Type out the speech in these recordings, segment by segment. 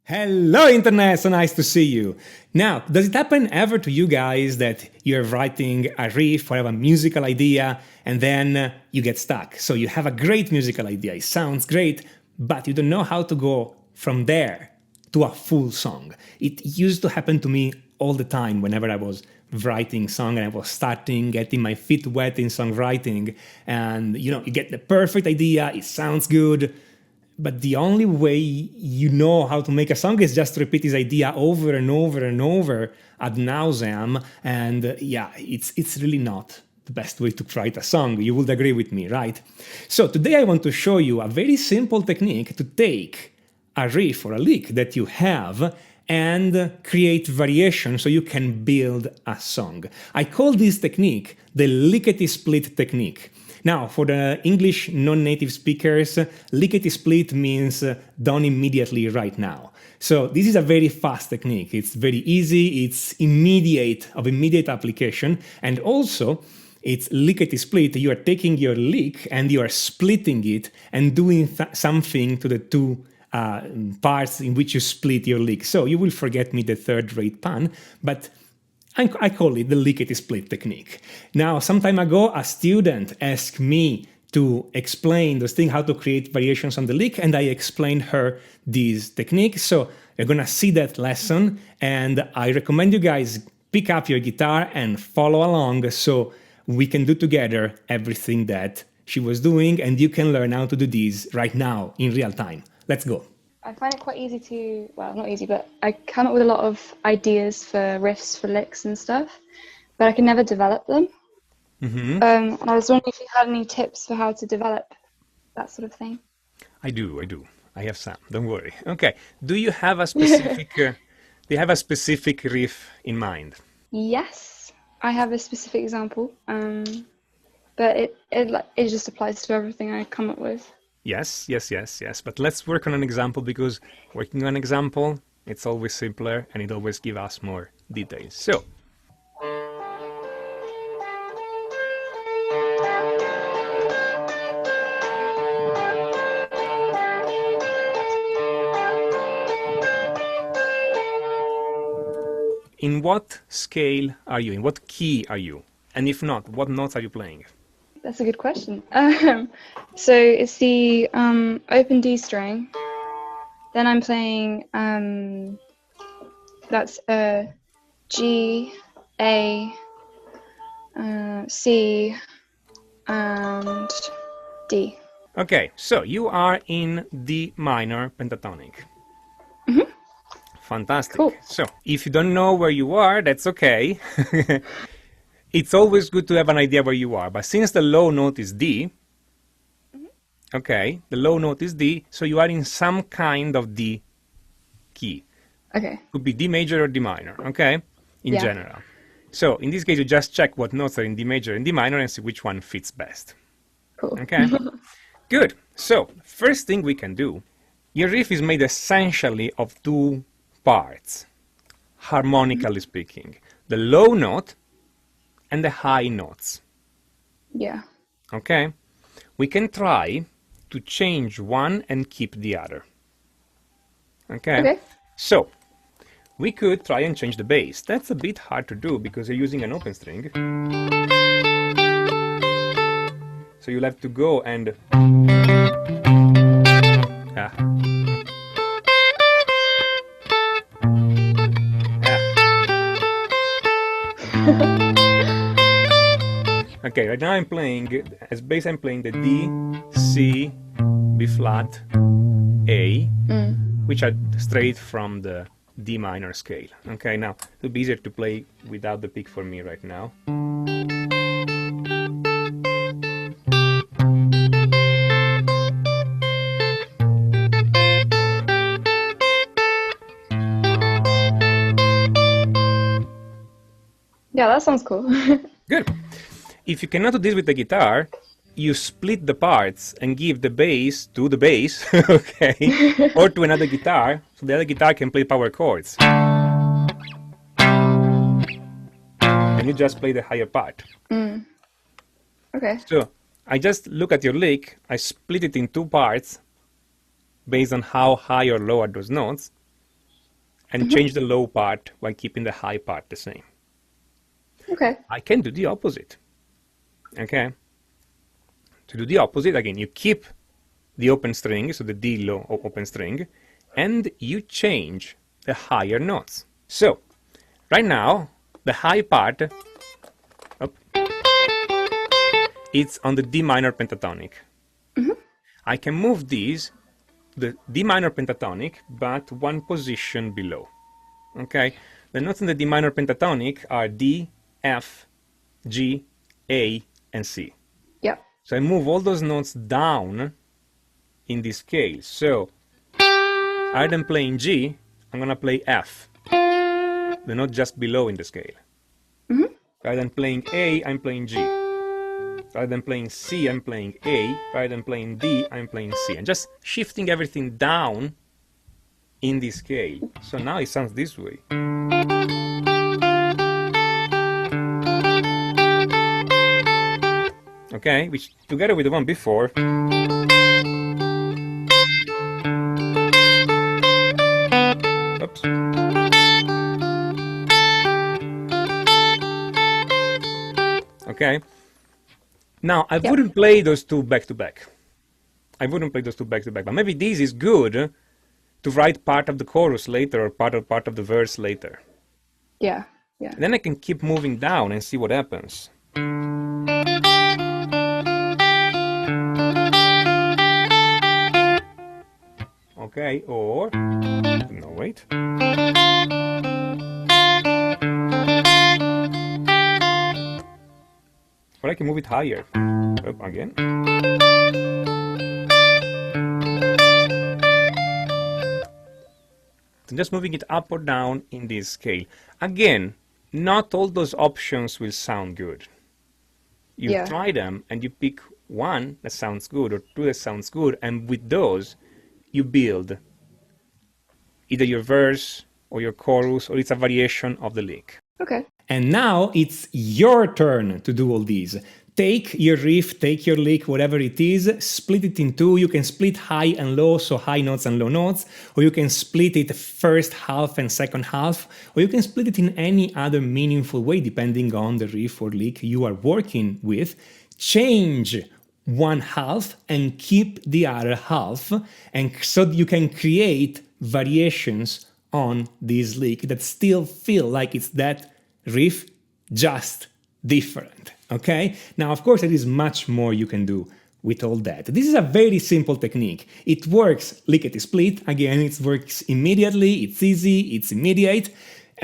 Hello, Internet! So nice to see you. Now, does it happen ever to you guys that you're writing a riff or have a musical idea and then you get stuck? So you have a great musical idea, it sounds great, but you don't know how to go from there to a full song. It used to happen to me all the time whenever I was writing song and I was starting getting my feet wet in songwriting, and you get the perfect idea, it sounds good, but the only way you know how to make a song is just to repeat this idea over and over and over ad nauseam. And it's really not the best way to write a song. You would agree with me, right? So today I want to show you a very simple technique to take a riff or a lick that you have and create variation so you can build a song. I call this technique the lickety-split technique. Now, for the English non-native speakers, lickety-split means done immediately right now. So this is a very fast technique. It's very easy, it's of immediate application, and also it's lickety-split. You are taking your lick and you are splitting it and doing something to the two parts in which you split your lick. So you will forget me the third-rate pun, but I call it the lickety-split technique. Now, some time ago, a student asked me to explain those things, how to create variations on the lick, and I explained her this technique. So you're going to see that lesson, and I recommend you guys pick up your guitar and follow along so we can do together everything that she was doing, and you can learn how to do this right now in real time. Let's go. I find it quite easy to, well, not easy, but I come up with a lot of ideas for riffs, for licks and stuff, but I can never develop them. Mm-hmm. And I was wondering if you had any tips for how to develop that sort of thing. I do. I have some. Don't worry. Okay. Do you have a specific? Do you have a specific riff in mind? Yes, I have a specific example, but it just applies to everything I come up with. Yes. But let's work on an example, because working on an example, it's always simpler and it always gives us more details. So. In what scale are you? In what key are you? And if not, what notes are you playing? That's a good question. So it's the open D string. Then I'm playing that's G, A, C, and D. Okay, so you are in D minor pentatonic. Mm-hmm. Fantastic. Cool. So if you don't know where you are, that's okay. It's always good to have an idea where you are. But since the low note is D, okay, the low note is D, so you are in some kind of D key. Okay. Could be D major or D minor, okay, in general. So in this case, you just check what notes are in D major and D minor and see which one fits best. Cool. Okay, good. So first thing we can do, your riff is made essentially of two parts, harmonically speaking. The low note and the high notes. Yeah. Okay? We can try to change one and keep the other. Okay? So, we could try and change the bass. That's a bit hard to do because you're using an open string. So you'll have to go and... Okay, right now I'm playing, as bass I'm playing the D, C, B flat, A, which are straight from the D minor scale. Okay, now it would be easier to play without the pick for me right now. Yeah, that sounds cool. Good. If you cannot do this with the guitar, you split the parts and give the bass to the bass, okay, or to another guitar, so the other guitar can play power chords. And you just play the higher part. Okay. So I just look at your lick, I split it in two parts based on how high or low are those notes, and change the low part while keeping the high part the same. Okay. I can do the opposite. Okay? To do the opposite, again, you keep the open string, so the D low open string, and you change the higher notes. So, right now, the high part, it's on the D minor pentatonic. I can move these, the D minor pentatonic, but one position below. Okay? The notes in the D minor pentatonic are D, F, G, A, and C. Yep. So I move all those notes down in this scale. So rather than playing G, I'm going to play F, the note just below in the scale. Rather than playing A, I'm playing G. Rather than playing C, I'm playing A. Rather than playing D, I'm playing C. And just shifting everything down in this scale. So now it sounds this way. Okay, which together with the one before, oops. Okay, now I wouldn't play those two back to back. But maybe this is good to write part of the chorus later or part of the verse later. Yeah. And then I can keep moving down and see what happens. Okay, or no, wait. Or I can move it higher. Up again. So just moving it up or down in this scale. Again, not all those options will sound good. You try them and you pick one that sounds good or two that sounds good, and with those you build either your verse or your chorus, or it's a variation of the lick. Okay. And now it's your turn to do all these. Take your riff, take your lick, whatever it is, split it in two. You can split high and low, so high notes and low notes, or you can split it first half and second half, or you can split it in any other meaningful way depending on the riff or lick you are working with. Change one half and keep the other half, and so you can create variations on this lick that still feel like it's that riff, just different. Okay? Now, of course, there is much more you can do with all that. This is a very simple technique. It works lickety split. Again, it works immediately, it's easy, it's immediate.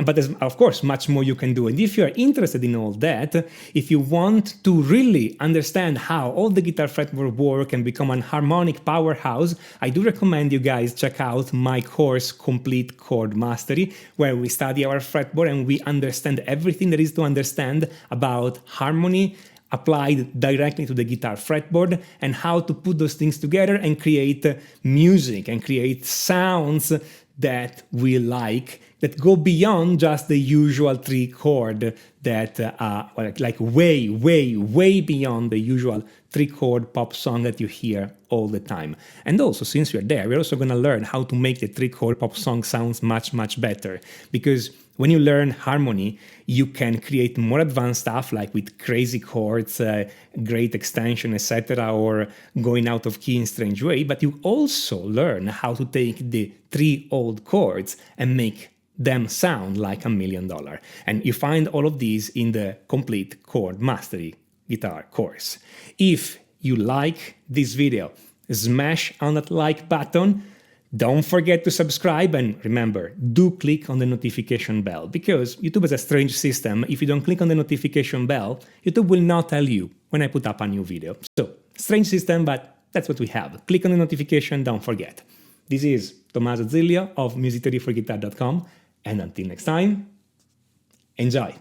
But there's, of course, much more you can do. And if you're interested in all that, if you want to really understand how all the guitar fretboard work and become an harmonic powerhouse, I do recommend you guys check out my course, Complete Chord Mastery, where we study our fretboard and we understand everything there is to understand about harmony applied directly to the guitar fretboard and how to put those things together and create music and create sounds that we like, that go beyond just the usual 3 chord that like way beyond the usual 3 chord pop song that you hear all the time. And also, since we're there, we're also going to learn how to make the 3 chord pop song sounds much better, because when you learn harmony, you can create more advanced stuff like with crazy chords, great extension, etc., or going out of key in strange way, but you also learn how to take the 3 old chords and make them sound like $1 million. And you find all of these in the Complete Chord Mastery guitar course. If you like this video, smash on that like button. Don't forget to subscribe, and remember, do click on the notification bell, because YouTube has a strange system. If you don't click on the notification bell, YouTube will not tell you when I put up a new video. So, strange system, but that's what we have. Click on the notification, don't forget. This is Tommaso Zilio of musictheoryforguitar.com, and until next time, enjoy!